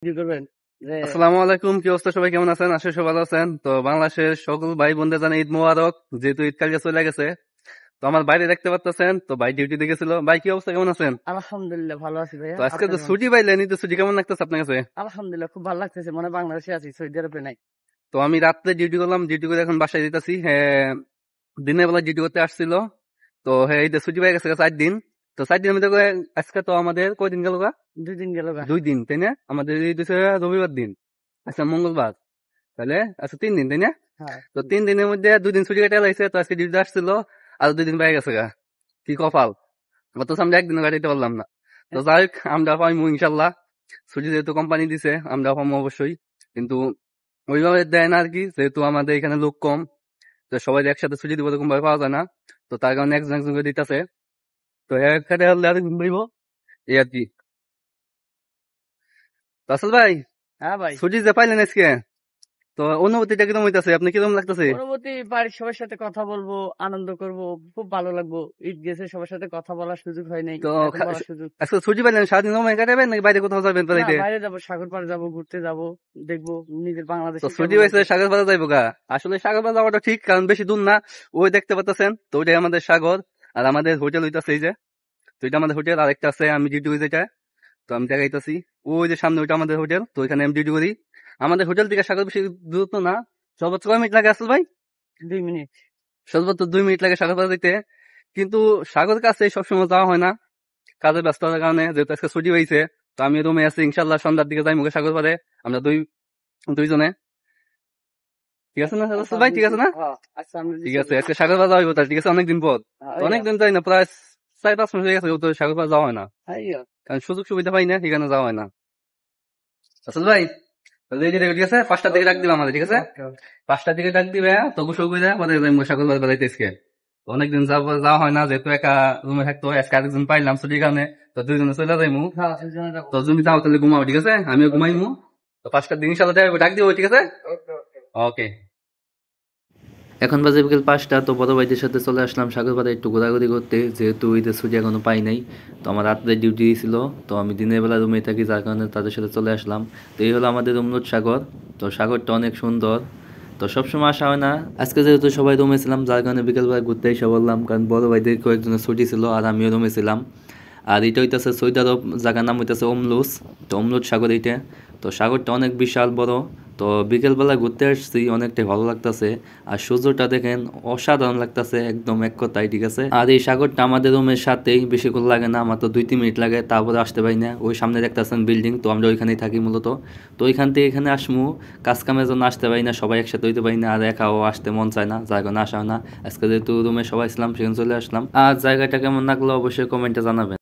কি করবেন যে আসসালামু আলাইকুম, কি অবস্থা? সবাই কেমন আছেন? আশা সবাই ভালো আছেন। তো বাংলাদেশের সকল ভাই বোনদের জানাই ঈদ মোবারক। যেহেতু ঈদ কালকে চলে গেছে, তো আমার বাইরে দেখতে পাচ্ছেন, তো ভাই ডিউটিতে গেছিল। ভাই কি অবস্থা, কেমন আছেন? আলহামদুলিল্লাহ ভালো আছি ভাইয়া। তো আজকে আপনি তো কেমন ছুটি আছেন? পাইলেন, ঈদের ছুটি কেমন লাগতেছে আপনার কাছে? আলহামদুলিল্লাহ খুব ভালো লাগতেছে, মনে হয় বাংলাদেশে আছি, সৌদি আরবে নাই। তো আমি রাত্রে ডিউটি করলাম, ডিউটি করে এখন বাসায় যেতেছি। হ্যাঁ, দিনের বেলা ডিউটি করতে আসছিল। তো হ্যাঁ, ঈদের ছুটি পেয়ে গেছে 4 দিন। তো 4 দিনের মধ্যে আজকে তো আমাদের কয়দিন গেল? 2 দিন গেল গা। 2 দিন, তাই না? আমাদের ঈদ হচ্ছে রবিবার দিন, আচ্ছা মঙ্গলবার, তাহলে আচ্ছা 3 দিন, তাই না? হ্যাঁ, তো 3 দিনের মধ্যে 2 দিন ছুটি কাটা লাগছে, তো আজকে ডিউটি আসছিল আর 2 দিন পেয়ে গেছে গা। কি কপাল! গত সামনে একদিনও কাটাইতে পারলাম না। তো যাই হোক, আমরা পাইমু ইনশাল্লাহ। ছুটি যেহেতু কোম্পানি দিছে, আমরা পাবো অবশ্যই। কিন্তু ওইভাবে দেয় না আর কি, যেহেতু আমাদের এখানে লোক কম। তো সবাই একসাথে ছুটি দিব এরকম ভাবে পাওয়া যায় না। তো তার কারণে একজন একজনকে দিতেছে। তো একসাথে হলে আর একদিন পাইবো, এই আর কি। তো আসল ভাই, হ্যাঁ ভাই। ছুটি যে পাইলেন আজকে, তো অনুভূতিটা কিরকম হইতাছে? আপনি কিরকম লাগতেছে? পরবর্তী বাড়ির সবার সাথে কথা বলবো, আনন্দ করব, খুব ভালো লাগবো। ঈদ গেছে, সবার সাথে কথা বলার সুযোগ হয় নাই, তো এখন বলার সুযোগ। আজকে ছুটি পাইলেন, সারাদিন সময় কাটাবেন নাকি বাইরে কোথাও যাবেন না, বেড়াইতে? বাইরে যাব, সাগর পাড় যাব, ঘুরতে যাব, দেখবো নিজের তো বাংলাদেশে ছুটি কেমন হয়েছে লাগে। সাগর পাড়া যাইবো গা। আসলে সাগর পাড়া যাওয়াটা ঠিক, কারণ বেশি দূর না। ওই দেখতে পাচ্ছেন, তো ওইটাই আমাদের সাগর। আর আমাদের হোটেল হইতাছে এই যে, তো এটা আমাদের হোটেল। আরেকটা আছে আমি ডিউটি করি যেটা, তো আমি দেখাইতাছি। ওই যে সামনে ওইটা আমাদের হোটেল, তো ওইখানে আমি ডিউটি করি। আমাদের হোটেল থেকে সাগর বেশি দূরত্ব না। সর্বোচ্চ কয় মিনিট লাগে আসল ভাই? 2 মিনিট। সর্বোচ্চ 2 মিনিট লাগে সাগর পাড়া যেতে। কিন্তু সাগর কাছে সবসময় যাওয়া হয় না, কাজে ব্যস্ততার কারণে। যেহেতু আজকে ছুটি হয়েছে, তো আমি রুমে আছি, ইনশাল্লাহ সন্ধ্যার দিকে যাই মুখে সাগর পাড়ে। আমরা দুইজনে, ঠিক আছে না আচ্ছা, ভাই? ঠিক আছে না? হ্যাঁ, আচ্ছা আমরা ঠিক দিছি। আছে, আজকে সাগর পাড়া যাওয়া হইব তাহলে, ঠিক আছে? অনেকদিন পর। তো অনেকদিন যাই না, প্রায় 4-5 মাস হয়ে গেছে, তো সাগর পাড়া যাওয়া হয় না, কারণ সুযোগ সুবিধা পাই না, সেখানে যাওয়া হয় না। আসল ভাই, তাহলে এই যে ঠিক আছে, 5টার দিকে ডাক দিবে আমাদের, ঠিক আছে? 5টার দিকে ডাক দিবে, তো গোসল করে পরে যাই সাগর পাড়া বেড়াইতে আজকে। তো অনেকদিন যাওয়া হয় না, যেহেতু একা রুমে থাকতো। আজকে আরেকজন পাইলাম ছুটির কারণে, তো দুইজনে চলে যাইমু। হ্যাঁ, দুজনে যাবো। তো তুমি যাও তাহলে, ঘুমাও, ঠিক আছে? আমিও ঘুমাইমু। তো 5টার দিন ইনশাল্লাহ ডাক দিব, ঠিক আছে? ওকে, ওকে। ওকে। এখন বাজে বিকেল 5টা। তো বড় ভাইদের সাথে চলে আসলাম সাগরপাড়ে একটু ঘোরাঘুরি করতে, যেহেতু ঈদের ছুটি এখনো পাই নাই। তো আমার রাত্রে ডিউটি ছিল, তো আমি দিনের বেলা রুমে থাকি, যার কারণে তাদের সাথে চলে আসলাম। তো এই হলো আমাদের রুমলুট সাগর। তো সাগরটা অনেক সুন্দর। তো সবসময় আসা হয় না, আজকে যেহেতু সবাই রুমে ছিলাম, যার কারণে বিকেলবেলা ঘুরতে এসে বললাম, কারণ বড় ভাইদের কয়েকজনের ছুটি ছিল আর আমিও রুমে ছিলাম। আর এটা হইতেছে সৌদি আরব, জায়গার নাম হইতেছে অমলুস। তো অমলুট সাগর এইটা। তো সাগরটা অনেক বিশাল বড়। তো বিকেলবেলা ঘুরতে আসছি, অনেকটাই ভালো লাগতেছে। আর সূর্যটা দেখেন অসাধারণ লাগতেছে, একদম এক কথাই, ঠিক আছে? আর এই সাগরটা আমাদের রুমের সাথেই, বেশিক্ষণ লাগে না, মাত্র 2-3 মিনিট লাগে, তারপরে আসতে পারি না। ওই সামনে দেখতেছেন বিল্ডিং, তো আমরা ওইখানেই থাকি মূলত। তো ওইখান থেকে এখানে আসমু, কাজ কামের জন্য আসতে পারি না, সবাই একসাথে হইতে পারি না, আর একাও আসতে মন চায় না, যার কারণে আসা হয় না। আজকে যেহেতু রুমে সবাই ছিলাম, সেখানে চলে আসলাম। আর জায়গাটা কেমন লাগলো অবশ্যই কমেন্টে জানাবেন।